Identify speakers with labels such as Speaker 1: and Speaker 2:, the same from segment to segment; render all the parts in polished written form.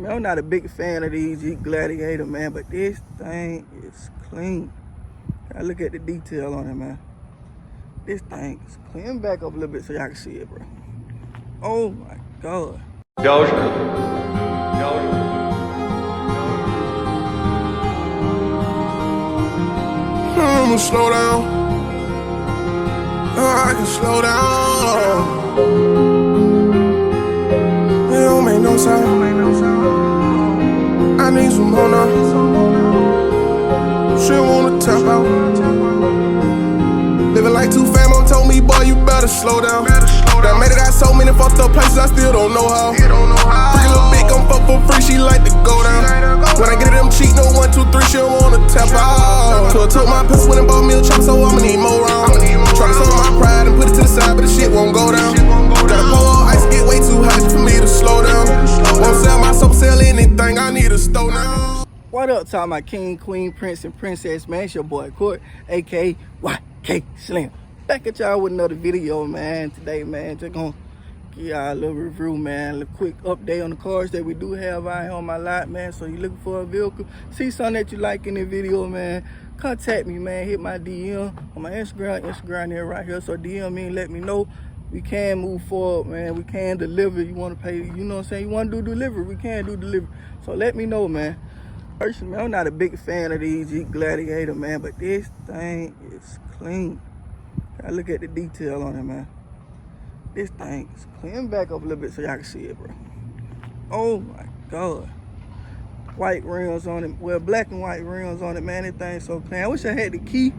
Speaker 1: Man, I'm not a big fan of these Jeep Gladiator, man, but this thing is clean. I look at the detail on it, man. This thing is clean. Back up a little bit so y'all can see it, bro. Oh my God.
Speaker 2: I'ma slow down. I can slow down. It don't make no sound. I need some more now. She wanna tap out. Living like two fam, told me, boy, you better slow down. Done made it out so many fucked up places, I still don't know how. Pretty little bitch gon' fuck for free, she like to go down. When I get it, them cheat, no 1, 2, 3, she don't wanna tap out. So I took my piss, went and bought me a chop, so I'ma need more round. Tryna sell my pride and put it to the side, but the shit won't go down. Gotta pour all ice, get way too hot for me to slow down. Won't sell myself, sell anything, I need a stove now.
Speaker 1: What up, to all my king, queen, prince, and princess, man? It's your boy Court, aka YK Slim. Back at y'all with another video, man. Today, man, just gonna give y'all a little review, man. A little quick update on the cars that we do have out here on my lot, man. So you looking for a vehicle, see something that you like in the video, man, contact me, man. Hit my DM on my Instagram there right here. So DM me and let me know. We can move forward, man. We can deliver. You want to pay, you know what I'm saying? You want to do delivery, we can do delivery. So let me know, man. Personally, man, I'm not a big fan of these Jeep Gladiator, man, but this thing is clean. I look at the detail on it, man. This thing is clean. Back up a little bit so y'all can see it, bro. Oh my God. White rims on it. Well, black and white rims on it, man. This thing's so clean. I wish I had the key.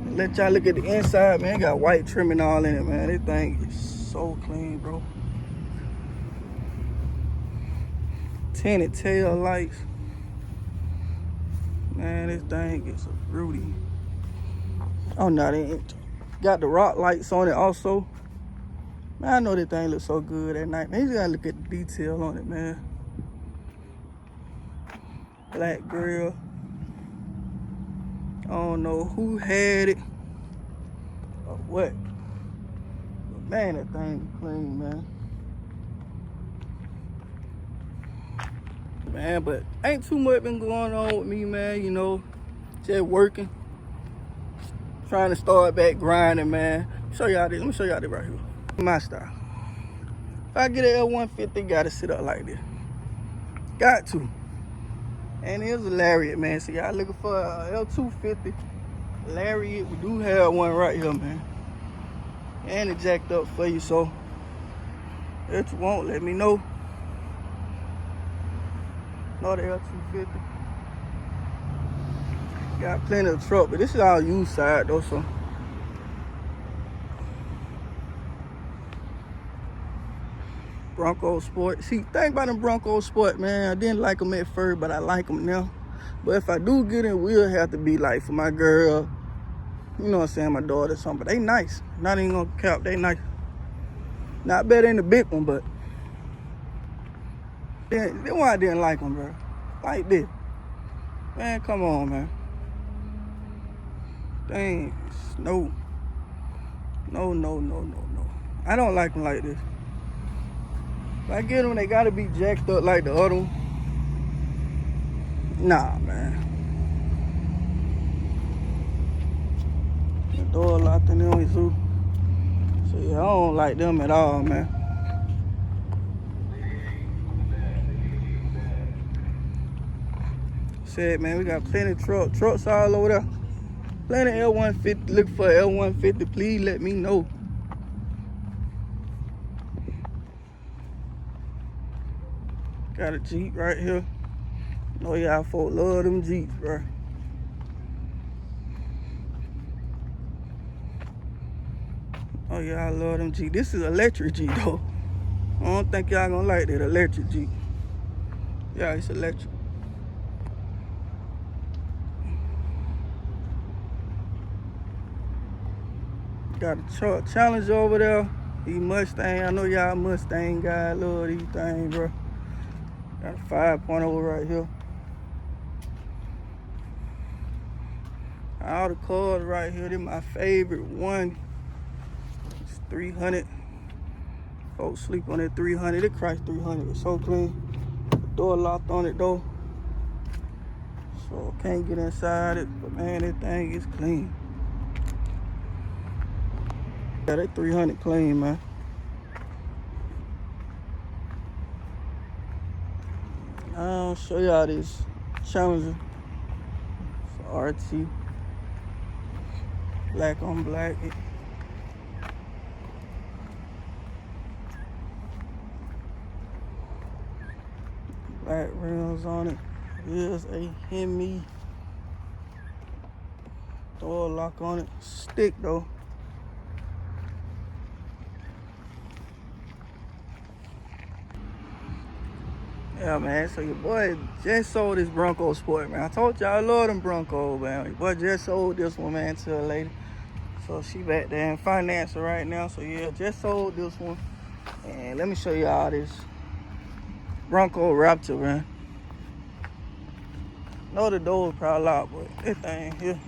Speaker 1: Let y'all look at the inside, man. It got white trimming all in it, man. This thing is so clean, bro. Tinted tail lights. Man, this thing is a beauty. Oh no, they ain't. Got the rock lights on it also. Man, I know this thing looks so good at night. Man, you just gotta look at the detail on it, man. Black grill. I don't know who had it or what. But man, that thing is clean, man. Man, but ain't too much been going on with me, man, you know, just working, trying to start back grinding, man. Show y'all this. Let me show y'all this right here. My style. If I get an L150, gotta sit up like this. Got to. And here's a Lariat, man. So y'all looking for a L250 Lariat. We do have one right here, man. And it jacked up for you, so if you want, let me know. Another L250. Got plenty of truck, but this is our used side though, so. Bronco Sport. See, think about them Bronco Sport, man. I didn't like them at first, but I like them now. But if I do get in, we'll have to be like for my girl, you know what I'm saying, my daughter or something. But they nice. Not even gonna cap, they nice. Not better than the big one, but that's why I didn't like them, bro. Like this. Man, come on, man. Thanks. No. No. I don't like them like this. If I get them, they gotta be jacked up like the other one. Nah, man. The door locked in there too. So yeah, I don't like them at all, man. Said, man, we got plenty of trucks all over there. Plenty of L150. Look for L150. Please let me know. Got a Jeep right here. Know y'all folk love them Jeeps, bro. Oh yeah, I love them Jeep. This is electric Jeep though. I don't think y'all gonna like that electric Jeep. Yeah, it's electric. Got a truck challenge over there. These Mustang. I know y'all Mustang guys love these things, bro. Got a 5.0 right here. All the cars right here, they're my favorite one. It's 300. Folks sleep on that 300. The Christ 300 is so clean. Door locked on it though, so can't get inside it. But man, this thing is clean. Yeah, that 300 clean, man. I'll show y'all this Challenger. It's RT, black on black. Black rims on it. Here's a Hemi. Door lock on it. Stick though. Yeah, man, so your boy just sold this Bronco Sport, man. I told y'all I love them Broncos, man. Your boy just sold this one, man, to a lady. So she back there in finance right now. So yeah, just sold this one. And let me show y'all this Bronco Raptor, man. Know the door is probably locked, but this thing here,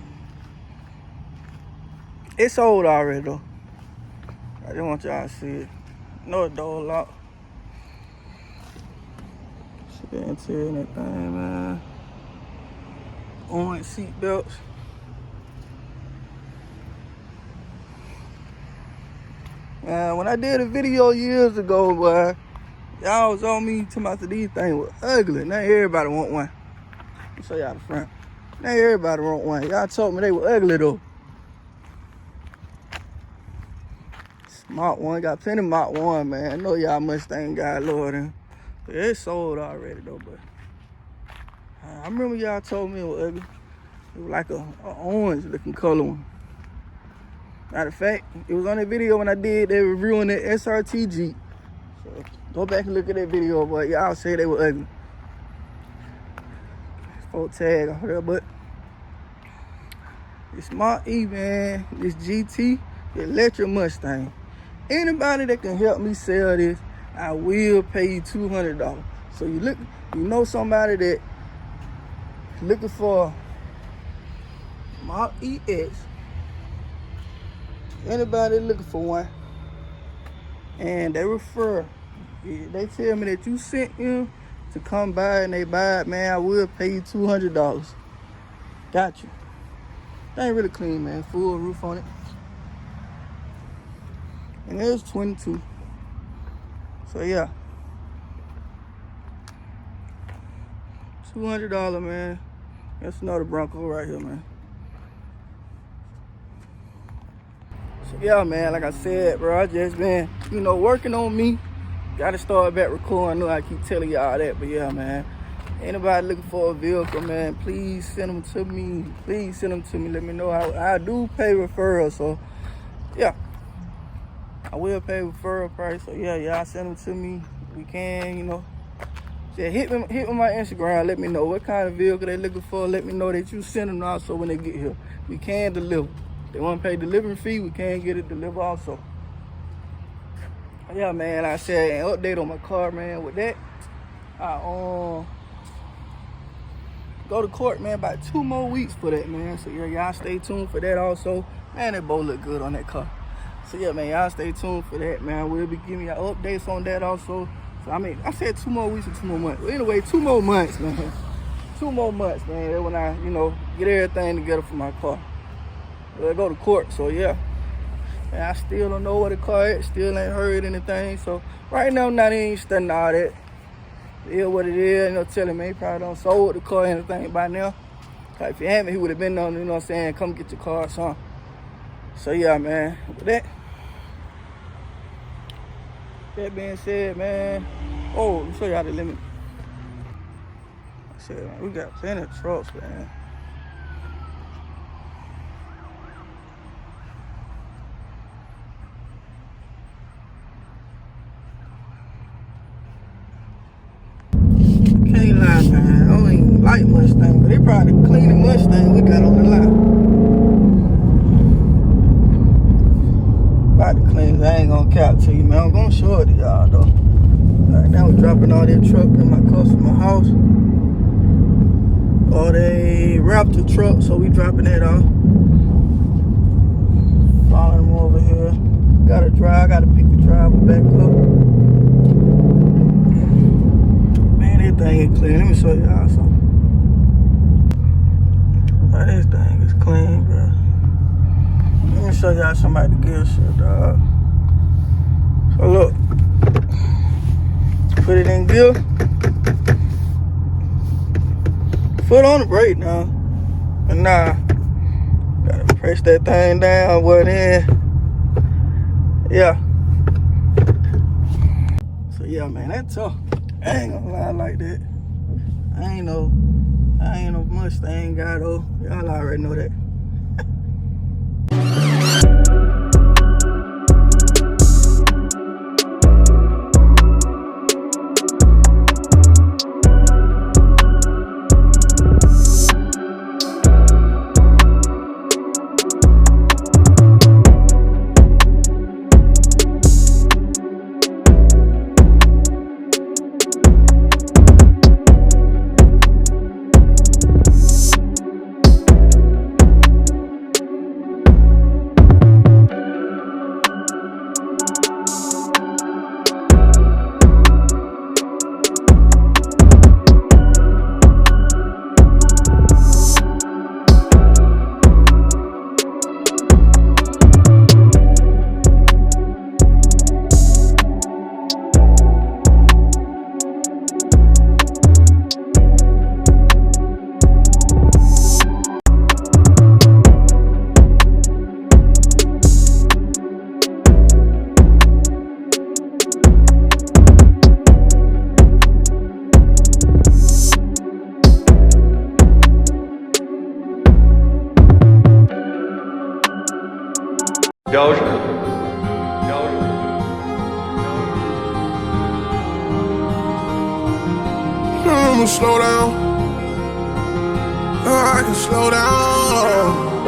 Speaker 1: it's sold already though. I just want y'all to see it. Know the door locked. See the interior and that thing, man. Orange seat belts. Man, when I did a video years ago, boy, y'all was on me talking about these things were ugly. Now everybody want one. Let me show y'all the front. Now everybody want one. Y'all told me they were ugly though. Mach 1, got plenty of Mach 1, man. I know y'all Mustang guy, Lord. But it's sold already though, but I remember y'all told me it was ugly. It was like a orange looking color one. Matter of fact, it was on that video when I did that review on the SRT Jeep. So go back and look at that video, but y'all say they were ugly. Full tag on there, but this Mach E, man, this GT, the electric Mustang. Anybody that can help me sell this, I will pay you $200. So you know somebody that looking for Mach EX. Anybody looking for one, and they refer, they tell me that you sent them to come by and they buy it, man, I will pay you $200. Got you. That ain't really clean, man. Full roof on it. And there's 22. So yeah. $200, man. That's another Bronco right here, man. So yeah, man, like I said, bro, I just been, working on me. Gotta start back recording. I know I keep telling y'all that, but yeah, man. Anybody looking for a vehicle, man, please send them to me. Please send them to me. Let me know. I do pay referral, so yeah. I will pay referral price, so yeah, y'all send them to me. We can, just hit me my Instagram. Let me know what kind of vehicle they looking for. Let me know that you send them also when they get here. We can deliver. If they want to pay delivery fee, we can get it delivered also. Yeah, man, like I said, an update on my car, man. With that, I go to court, man, about 2 more weeks for that, man. So yeah, y'all stay tuned for that also. Man, they both look good on that car. So yeah, man, y'all stay tuned for that, man. We'll be giving y'all updates on that also. So I mean, I said 2 more weeks or 2 more months. Well, anyway, 2 more months, man. 2 more months, man. That's when I, get everything together for my car. We'll go to court, so yeah. And I still don't know what the car is. Still ain't heard anything. So right now, not even studying all that. It is what it is. Telling me he probably done sold the car or anything by now. Cause if you haven't, he would have been on, come get your car or something. So yeah, man. With that being said, man. Oh, let me show y'all the limit. I said, man, we got plenty of trucks, man. Can't lie, man. I don't even like Mustang, but they probably the cleanest Mustang we got on the line. About to clean, I ain't gonna cap to you, man. I'm gonna show it to y'all though. Right now we're dropping all that truck in my customer house. All they Raptor truck, so we dropping that off. Following them over here. Gotta pick the driver back up. Man, everything is clean. Let me show y'all something. Oh, this thing is clean, bro. Let me show y'all somebody to give shit, dog. So look, put it in gear. Foot on the brake now. And now, gotta press that thing down, what in. Yeah. So yeah, man, that's tough. I ain't gonna lie like that. I ain't no Mustang guy though. Y'all already know that.
Speaker 2: I'ma slow down. I can slow down.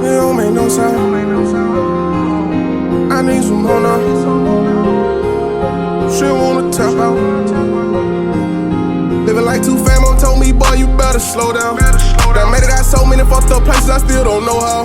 Speaker 2: It don't make no sound. I need some more now. She wanna tap out. Living like too fam, told me, boy, you better slow down. Done made it out so many fucked up places, I still don't know how.